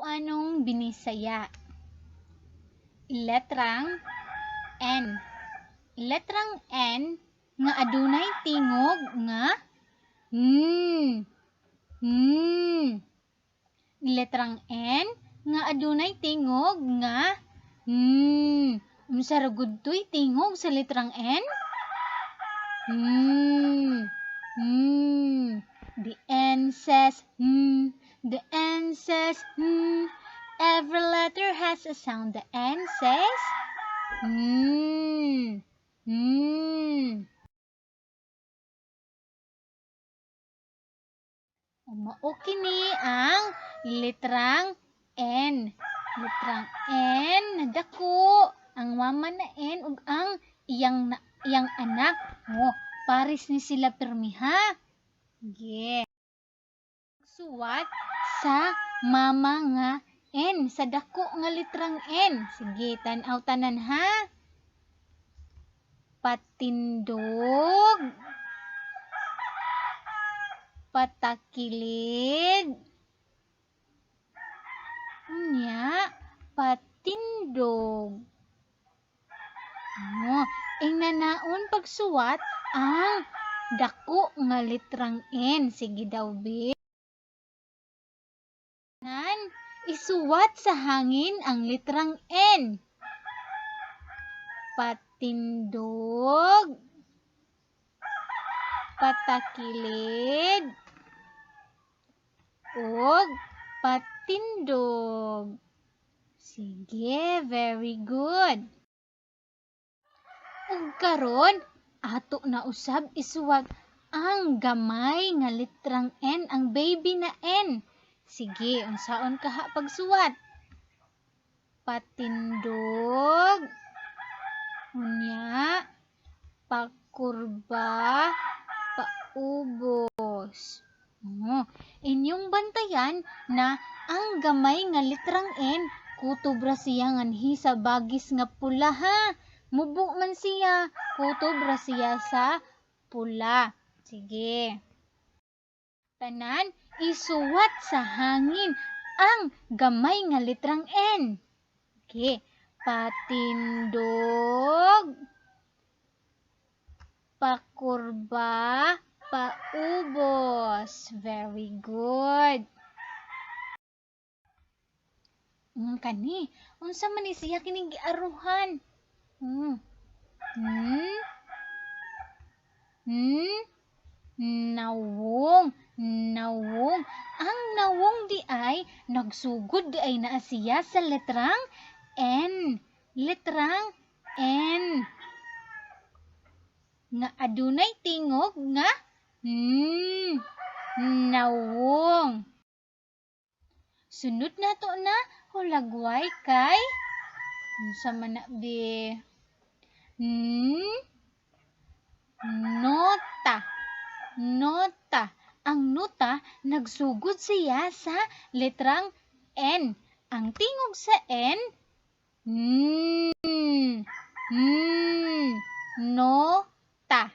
Sinugbuanong binisaya. Letrang N. Letrang N nga adunay tingog nga Letrang N nga adunay tingog nga Unsa ra gud toy tingog sa letrang N? The N says The N says Every letter has a sound. The N says Mao kini ang letrang N. Letrang N nadako ang mama na N ug ang iyang anak. Pares ni sila pirmi ha. Suwat sa mama nga N, sa dako nga letrang N. Sige, tan-aw tanan ha. Patindog, patakilid, patindog. Nanaon pagsuwat ang dako nga letrang N. Sige daw, be. Isuwat sa hangin ang letrang N. Patindog, patakilid, ug patindog. Sige, very good. Ug karon ato na usab isuwat ang gamay nga letrang N, ang baby na N. Sige, unsaon kaha pagsuwat? Patindog, pakurba, paubos. Inyong bantayan na ang gamay nga letrang N, kutob ra siya nganhi sa bagis nga pula ha. Mubo man siya, kutob ra siya sa pula. Sige. Tanan, isuwat sa hangin ang gamay nga letrang N. Okay. Patindog, pakurba, paubos. Very good. Kani, unsa man ni siya kining giaruhan? Nawong. Ang nawong di ay nagsugod di ay naa siya sa letrang N. Letrang N. Nga adunay tingog nga nawong. Sunod nato na hulagway kay unsa man na be? Nota. Ang nota nagsugod siya sa letrang N. Ang tingog sa N nota.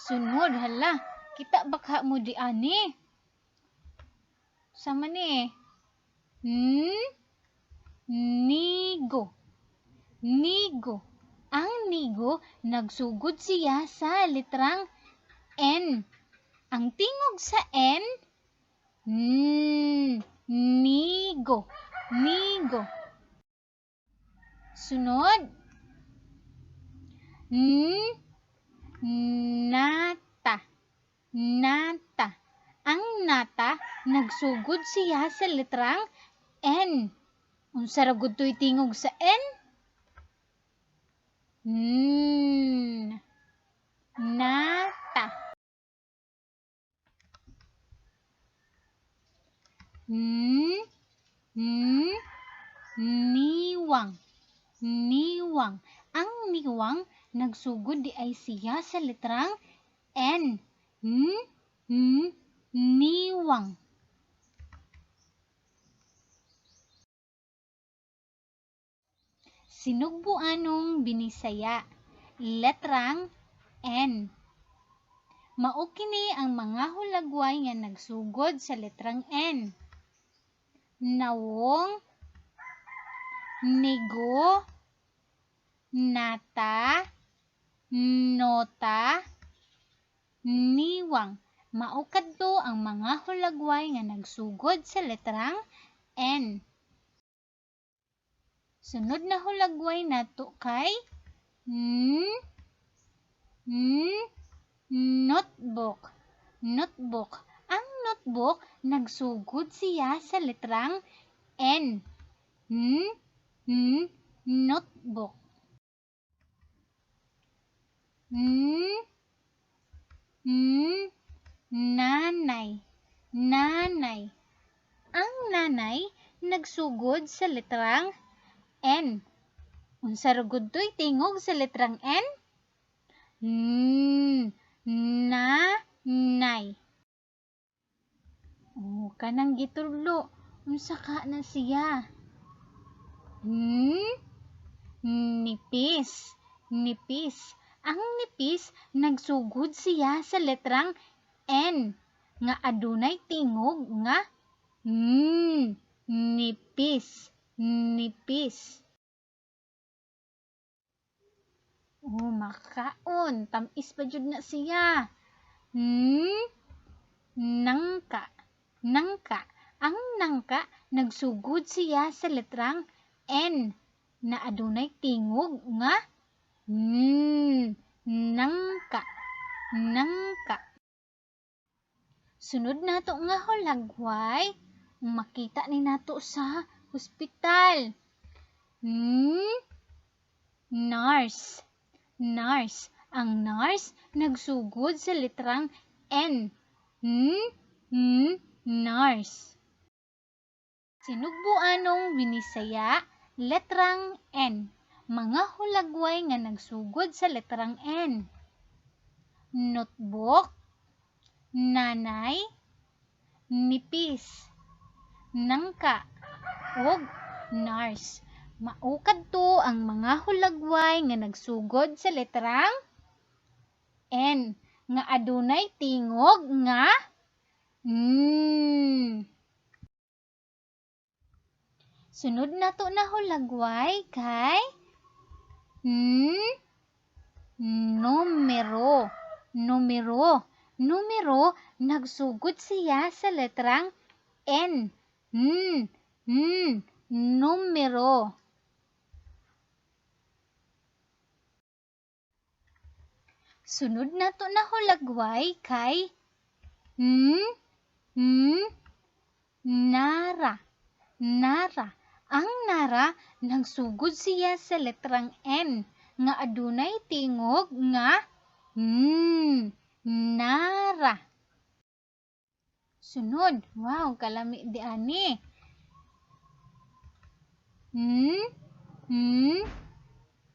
Sunod, hala, kita baka mo di ani. Sama ni nigo. Ang nigo nagsugod siya sa letrang N. Ang tingog sa N nigo. Sunod, nata. Ang nata nagsugod siya sa letrang N. Unsa ra gud toy tingog sa N? Nata. Niwang. Ang niwang nagsugod di ay siya sa letrang N. Niwang. Sinugbuanong binisaya. Letrang N. Mao kini ang mga hulagway nga nagsugod sa letrang N. nawong, nigo, nata, nota, niwang. Mao kadto ang mga hulagway nga nagsugod sa letrang N. Sunod na hulagway nato kay notebook. Notebook. Ang notebook nagsugod siya sa letrang N. Notebook. Nanay. Nanay. Ang nanay nagsugod sa letrang N. Unsa ra gud toy tingog sa letrang N? Nanay. Kanang gitudlo. Unsa ka na siya? Nipis. Nipis. Ang nipis nagsugod siya sa letrang N nga adunay tingog nga nipis. Nipis. Makaon. Tamis pa jud na siya. Nangka. Nangka. Ang nangka nagsugod siya sa letrang N na adunay tingog nga nangka. Nangka. Sunod nato nga hulagway, makita ni nato sa hospital. Nurse. Nurse. Ang nurse nagsugod sa letrang N. Nurse. Sinugbuanong binisaya, letrang N. Mga hulagway nga nagsugod sa letrang N. Notebook, nanay, nipis, nangka, ug nurse. Mao kadto ang mga hulagway nga nagsugod sa letrang N nga adunay tingog nga Sunod nato na hulagway kay numero. Numero. Numero nagsugod siya sa letrang N. Numero. Sunod nato na hulagway kay nara. Nara. Ang nara nagsugod siya sa letrang N nga adunay tingog nga nara. Sunod. Wow, kalami di ani.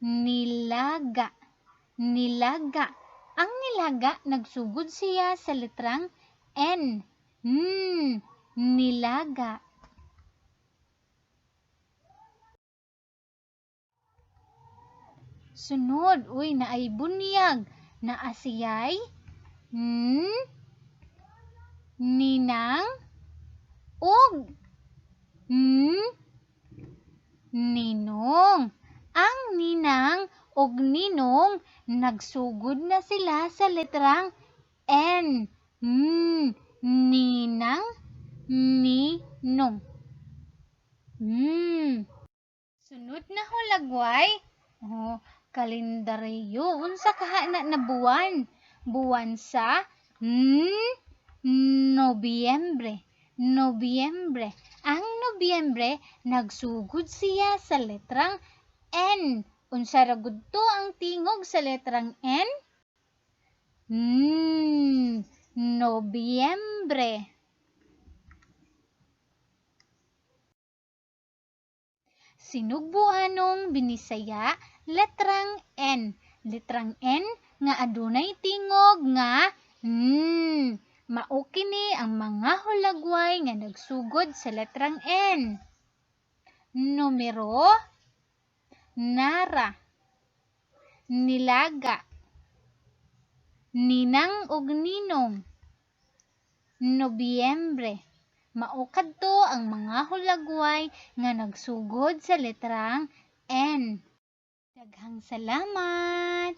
Nilaga. Nilaga. Ang nilaga nagsugod siya sa letrang N. Nilaga. Sunod, naay bunyag. Naasiyay ninang ug ninong. Ang ninang ug ninong nagsugod na sila sa letrang N. Ninang, ninong. Sunod na hulagway, kalendaryo. Unsa kahana na buwan? Buwan sa Nobyembre. Nobyembre. Ang Nobyembre nagsugod siya sa letrang N. Unsa ra gud to ang tingog sa letrang N? Nobyembre. Sinugbuanong binisaya, letrang N. Letrang N nga adunay tingog nga mao kini ang mga hulagway nga nagsugod sa letrang N. Numero, nara, nilaga, ninang ug ninong, Nobyembre, Mao kadto ang mga hulagway nga nagsugod sa letrang N. Daghang salamat!